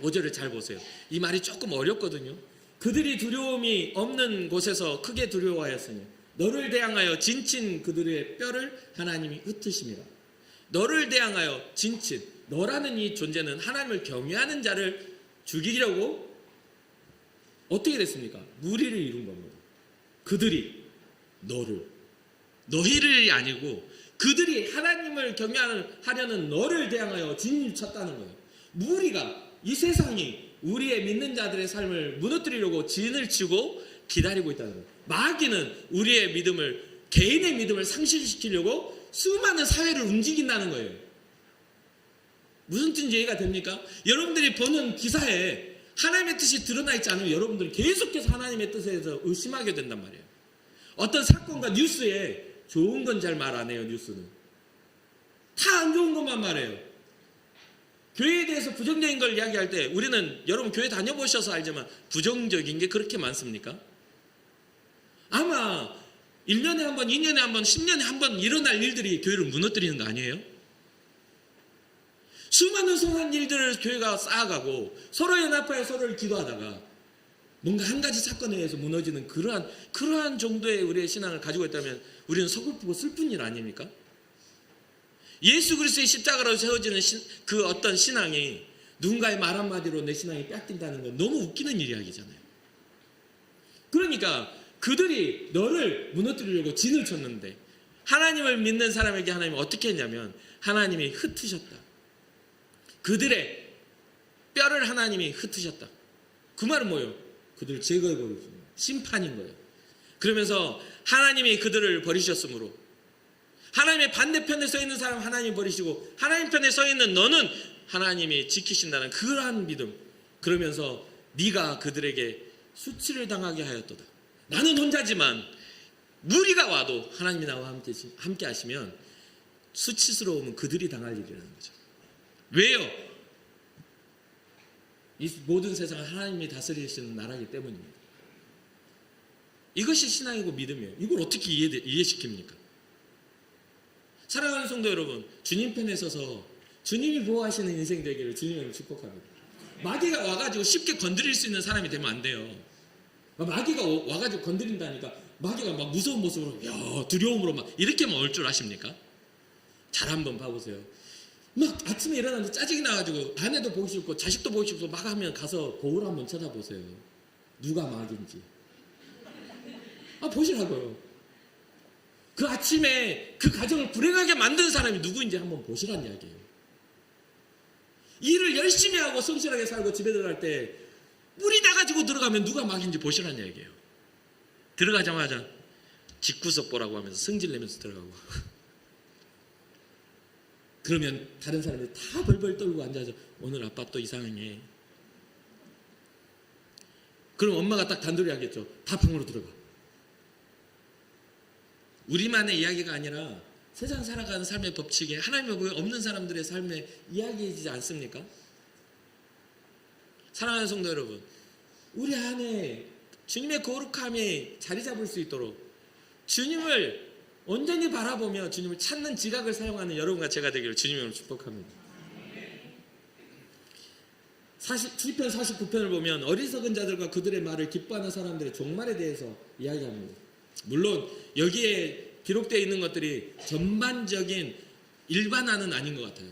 5절을 잘 보세요. 이 말이 조금 어렵거든요. 그들이 두려움이 없는 곳에서 크게 두려워하였으니 너를 대항하여 진친 그들의 뼈를 하나님이 흩으심이라. 너를 대항하여 진친, 너라는 이 존재는 하나님을 경외하는 자를 죽이려고 어떻게 됐습니까? 무리를 이룬 겁니다. 그들이 너희를 아니고 그들이 하나님을 경외하려는 너를 대항하여 진을 쳤다는 거예요. 무리가, 이 세상이 우리의 믿는 자들의 삶을 무너뜨리려고 진을 치고 기다리고 있다는 거예요. 마귀는 우리의 믿음을, 개인의 믿음을 상실시키려고 수많은 사회를 움직인다는 거예요. 무슨 뜻인지 이해가 됩니까? 여러분들이 보는 기사에 하나님의 뜻이 드러나 있지 않으면 여러분들은 계속해서 하나님의 뜻에 대해서 의심하게 된단 말이에요. 어떤 사건과 뉴스에 좋은 건 잘 말 안 해요. 뉴스는 다 안 좋은 것만 말해요. 교회에 대해서 부정적인 걸 이야기할 때 우리는, 여러분 교회 다녀보셔서 알지만 부정적인 게 그렇게 많습니까? 아마 1년에 한 번, 2년에 한 번, 10년에 한 번 일어날 일들이 교회를 무너뜨리는 거 아니에요? 수많은 선한 일들을 교회가 쌓아가고 서로 연합하여 서로를 기도하다가 뭔가 한 가지 사건에 의해서 무너지는 그러한 정도의 우리의 신앙을 가지고 있다면 우리는 서글프고 슬픈 일 아닙니까? 예수 그리스도의 십자가로 세워지는 그 어떤 신앙이 누군가의 말 한마디로 내 신앙이 뺏긴다는 건 너무 웃기는 이야기잖아요. 그러니까 그들이 너를 무너뜨리려고 진을 쳤는데 하나님을 믿는 사람에게 하나님이 어떻게 했냐면 하나님이 흩으셨다. 그들의 뼈를 하나님이 흩으셨다. 그 말은 뭐예요? 그들을 제거해버리십니다. 심판인 거예요. 그러면서 하나님이 그들을 버리셨으므로 하나님의 반대편에 서 있는 사람 하나님 버리시고 하나님 편에 서 있는 너는 하나님이 지키신다는 그러한 믿음. 그러면서 네가 그들에게 수치를 당하게 하였도다. 나는 혼자지만 무리가 와도 하나님이 나와 함께 하시면 수치스러움은 그들이 당할 일이라는 거죠. 왜요? 이 모든 세상을 하나님이 다스리시는 나라이기 때문입니다. 이것이 신앙이고 믿음이에요. 이걸 어떻게 이해시킵니까? 사랑하는 성도 여러분, 주님 편에 서서 주님이 보호하시는 인생 되기를 주님을 축복합니다. 마귀가 와가지고 쉽게 건드릴 수 있는 사람이 되면 안 돼요. 마귀가 와가지고 건드린다니까 마귀가 막 무서운 모습으로 두려움으로 막 이렇게만 올 줄 아십니까? 잘 한번 봐보세요. 막 아침에 일어나는데 짜증이 나가지고 아내도 보기 싫고 자식도 보기 싫고 막 하면 가서 거울 한번 쳐다보세요. 누가 마귀인지. 보시라고요. 그 아침에 그 가정을 불행하게 만든 사람이 누구인지 한번 보시란 이야기예요. 일을 열심히 하고 성실하게 살고 집에 들어갈 때 뿔이 나가지고 들어가면 누가 마귀인지 보시란 이야기예요. 들어가자마자 집구석 보라고 하면서 성질내면서 들어가고 그러면 다른 사람들이 다 벌벌 떨고 앉아서 오늘 아빠 또 이상해. 그럼 엄마가 딱 단둘이 하겠죠. 다 방으로 들어가. 우리만의 이야기가 아니라 세상 살아가는 삶의 법칙에 하나님의 법이 없는 사람들의 삶의 이야기이지 않습니까? 사랑하는 성도 여러분, 우리 안에 주님의 거룩함이 자리 잡을 수 있도록 주님을 온전히 바라보며 주님을 찾는 지각을 사용하는 여러분과 제가 되기를 주님으로 축복합니다. 시편 49편을 보면 어리석은 자들과 그들의 말을 기뻐하는 사람들의 종말에 대해서 이야기합니다. 물론 여기에 기록되어 있는 것들이 전반적인 일반화는 아닌 것 같아요.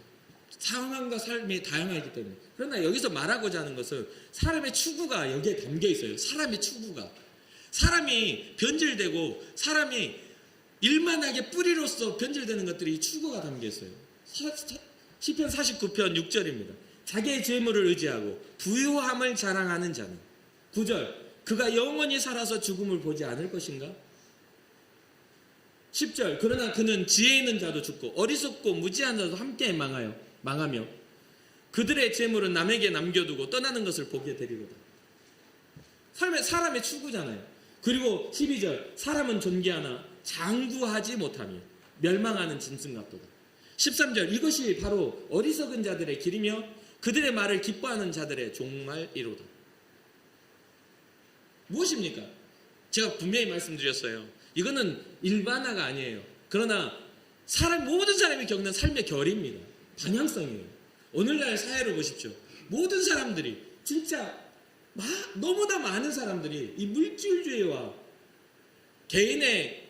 상황과 삶이 다양하기 때문에. 그러나 여기서 말하고자 하는 것은 사람의 추구가 여기에 담겨 있어요. 사람의 추구가. 사람이 변질되고 사람이 일만하게 뿌리로서 변질되는 것들이 이 추구가 담겨 있어요. 시편 49편 6절입니다. 자기의 재물을 의지하고 부유함을 자랑하는 자는 9절 그가 영원히 살아서 죽음을 보지 않을 것인가? 10절 그러나 그는 지혜 있는 자도 죽고 어리석고 무지한 자도 함께 망하며 그들의 재물은 남에게 남겨두고 떠나는 것을 보게 되리로다. 사람의 추구잖아요. 그리고 12절 사람은 존귀하나 장구하지 못하며 멸망하는 짐승 같도다. 13절 이것이 바로 어리석은 자들의 길이며 그들의 말을 기뻐하는 자들의 종말이로다. 무엇입니까? 제가 분명히 말씀드렸어요. 이거는 일반화가 아니에요. 그러나 모든 사람이 겪는 삶의 결입니다. 방향성이에요. 오늘날 사회를 보십시오. 모든 사람들이 진짜 너무나 많은 사람들이 이 물질주의와 개인의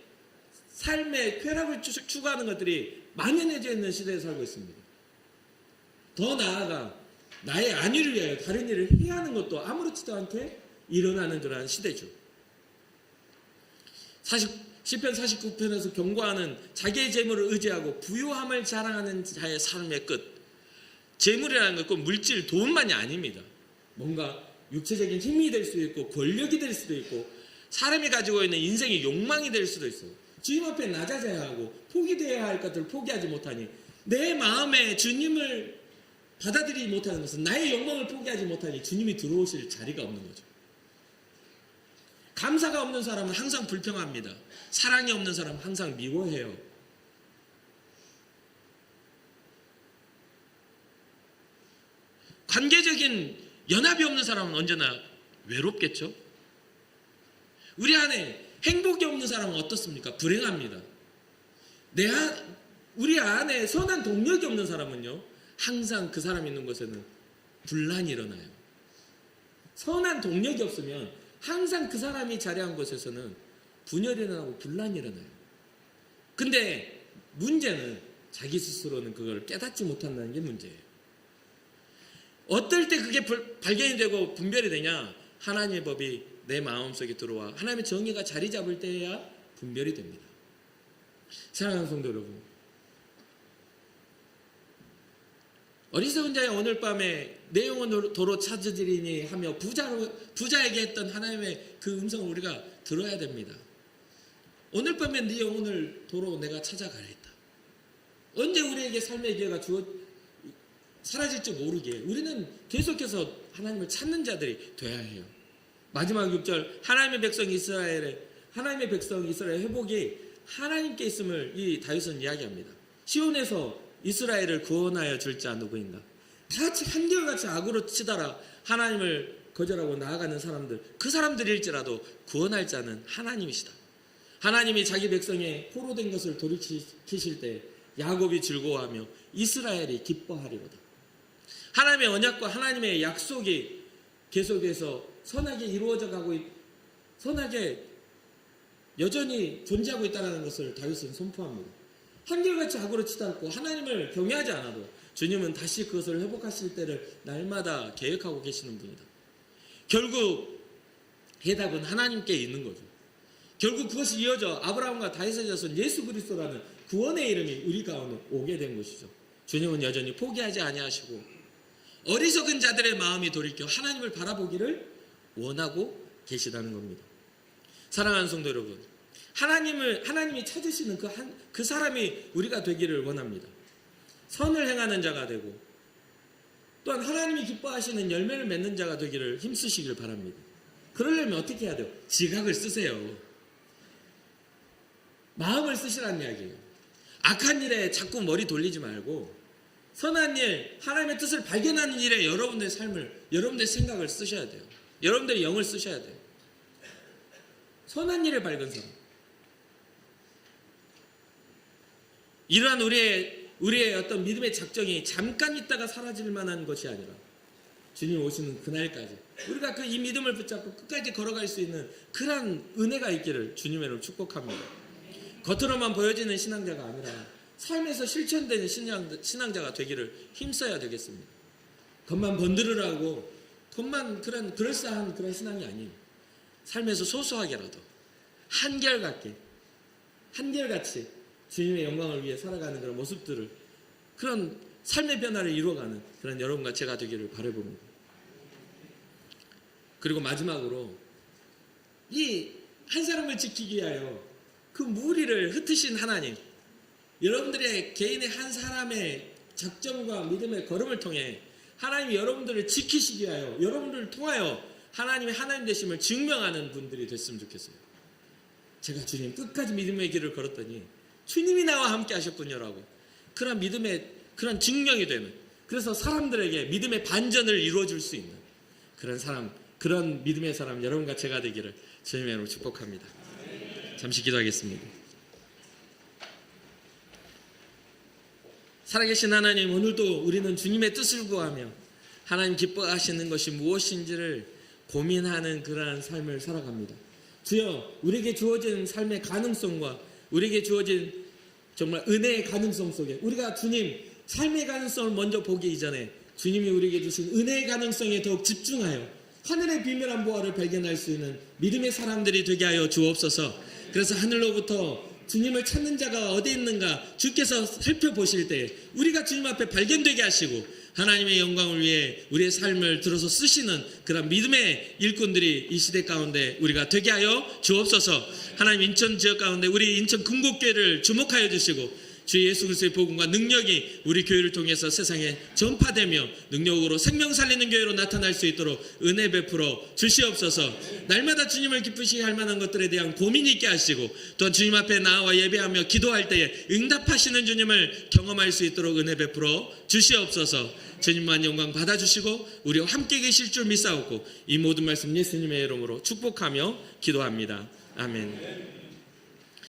삶의 쾌락을 추구하는 것들이 만연해져 있는 시대에 살고 있습니다. 더 나아가 나의 안위를 위하여 다른 일을 해야 하는 것도 아무렇지도 않게 일어나는 그러한 시대죠. 시편 49편에서 경고하는 자기의 재물을 의지하고 부유함을 자랑하는 자의 삶의 끝. 재물이라는 건 꼭 물질, 돈만이 아닙니다. 뭔가 육체적인 힘이 될 수도 있고 권력이 될 수도 있고 사람이 가지고 있는 인생의 욕망이 될 수도 있어요. 주님 앞에 낮아져야 하고 포기되어야 할 것들을 포기하지 못하니 내 마음에 주님을 받아들이지 못하는 것은 나의 욕망을 포기하지 못하니 주님이 들어오실 자리가 없는 거죠. 감사가 없는 사람은 항상 불평합니다. 사랑이 없는 사람은 항상 미워해요. 관계적인 연합이 없는 사람은 언제나 외롭겠죠. 우리 안에 행복이 없는 사람은 어떻습니까? 불행합니다. 우리 안에 선한 동력이 없는 사람은요, 항상 그 사람이 있는 곳에는 분란이 일어나요. 선한 동력이 없으면 항상 그 사람이 자리한 곳에서는 분열이 일어나고 분란이 일어나요. 근데 문제는 자기 스스로는 그걸 깨닫지 못한다는 게 문제예요. 어떨 때 그게 발견이 되고 분별이 되냐? 하나님의 법이 내 마음속에 들어와 하나님의 정의가 자리 잡을 때야 분별이 됩니다. 사랑하는 성도 여러분, 어리석은 자의 오늘 밤에 내 영혼을 도로 찾으리니 하며 부자에게 했던 하나님의 그 음성을 우리가 들어야 됩니다. 오늘 밤에 네 영혼을 도로 내가 찾아가겠다. 언제 우리에게 삶의 기회가 사라질지 모르게 우리는 계속해서 하나님을 찾는 자들이 돼야 해요. 마지막 6절 하나님의 백성 이스라엘 회복이 하나님께 있음을 이 다윗은 이야기합니다. 시온에서 이스라엘을 구원하여 줄 자 누구인가? 다 같이 한결같이 악으로 치달아 하나님을 거절하고 나아가는 사람들, 그 사람들일지라도 구원할 자는 하나님이시다. 하나님이 자기 백성의 포로된 것을 돌이키실 때 야곱이 즐거워하며 이스라엘이 기뻐하리로다. 하나님의 언약과 하나님의 약속이 계속해서 선하게 이루어져 가고 선하게 여전히 존재하고 있다는 것을 다윗은 선포합니다. 한결같이 악으로 치닫고 하나님을 경외하지 않아도 주님은 다시 그것을 회복하실 때를 날마다 계획하고 계시는 분이다. 결국 해답은 하나님께 있는 거죠. 결국 그것이 이어져 아브라함과 다윗의 자손 예수 그리스도라는 구원의 이름이 우리 가운데 오게 된 것이죠. 주님은 여전히 포기하지 아니하시고 어리석은 자들의 마음이 돌이켜 하나님을 바라보기를 원하고 계시다는 겁니다. 사랑하는 성도 여러분, 하나님이 찾으시는 그 사람이 우리가 되기를 원합니다. 선을 행하는 자가 되고 또한 하나님이 기뻐하시는 열매를 맺는 자가 되기를 힘쓰시길 바랍니다. 그러려면 어떻게 해야 돼요? 지각을 쓰세요. 마음을 쓰시라는 이야기예요. 악한 일에 자꾸 머리 돌리지 말고 선한 일, 하나님의 뜻을 발견하는 일에 여러분들의 삶을, 여러분들의 생각을 쓰셔야 돼요. 여러분들의 영을 쓰셔야 돼요. 선한 일을 밝은 사람. 이러한 우리의 어떤 믿음의 작정이 잠깐 있다가 사라질 만한 것이 아니라 주님 오시는 그날까지 우리가 이 믿음을 붙잡고 끝까지 걸어갈 수 있는 그러한 은혜가 있기를 주님의 이름으로 축복합니다. 겉으로만 보여지는 신앙자가 아니라 삶에서 실천되는 신앙자가 되기를 힘써야 되겠습니다. 겉만 번들으라고 겉만 그럴싸한 그런 신앙이 아니에요. 삶에서 소소하게라도 한결같이 주님의 영광을 위해 살아가는 그런 모습들을, 그런 삶의 변화를 이루어가는 그런 여러분과 제가 되기를 바라봅니다. 그리고 마지막으로 이 한 사람을 지키기 위하여 그 무리를 흩으신 하나님, 여러분들의 개인의 한 사람의 작정과 믿음의 걸음을 통해 하나님이 여러분들을 지키시기 위하여 여러분들을 통하여 하나님의 하나님 되심을 증명하는 분들이 됐으면 좋겠어요. 제가 주님 끝까지 믿음의 길을 걸었더니 주님이 나와 함께 하셨군요라고 그런 믿음의 그런 증명이 되는, 그래서 사람들에게 믿음의 반전을 이루어줄 수 있는 그런 사람, 그런 믿음의 사람 여러분과 제가 되기를 주님의 이름으로 축복합니다. 잠시 기도하겠습니다. 살아계신 하나님, 오늘도 우리는 주님의 뜻을 구하며 하나님 기뻐하시는 것이 무엇인지를 고민하는 그러한 삶을 살아갑니다. 주여, 우리에게 주어진 삶의 가능성과 우리에게 주어진 정말 은혜의 가능성 속에 우리가 주님 삶의 가능성을 먼저 보기 이전에 주님이 우리에게 주신 은혜의 가능성에 더욱 집중하여 하늘의 비밀한 보화를 발견할 수 있는 믿음의 사람들이 되게 하여 주옵소서. 그래서 하늘로부터 주님을 찾는 자가 어디 있는가 주께서 살펴보실 때 우리가 주님 앞에 발견되게 하시고 하나님의 영광을 위해 우리의 삶을 들어서 쓰시는 그런 믿음의 일꾼들이 이 시대 가운데 우리가 되게 하여 주옵소서. 하나님, 인천 지역 가운데 우리 인천 금곡교회를 주목하여 주시고 주 예수 그리스도의 복음과 능력이 우리 교회를 통해서 세상에 전파되며 능력으로 생명 살리는 교회로 나타날 수 있도록 은혜 베풀어 주시옵소서. 날마다 주님을 기쁘시게 할 만한 것들에 대한 고민이 있게 하시고 또한 주님 앞에 나와 예배하며 기도할 때에 응답하시는 주님을 경험할 수 있도록 은혜 베풀어 주시옵소서. 주님만 영광 받아주시고 우리와 함께 계실 줄 믿사옵고 이 모든 말씀 예수님의 이름으로 축복하며 기도합니다. 아멘.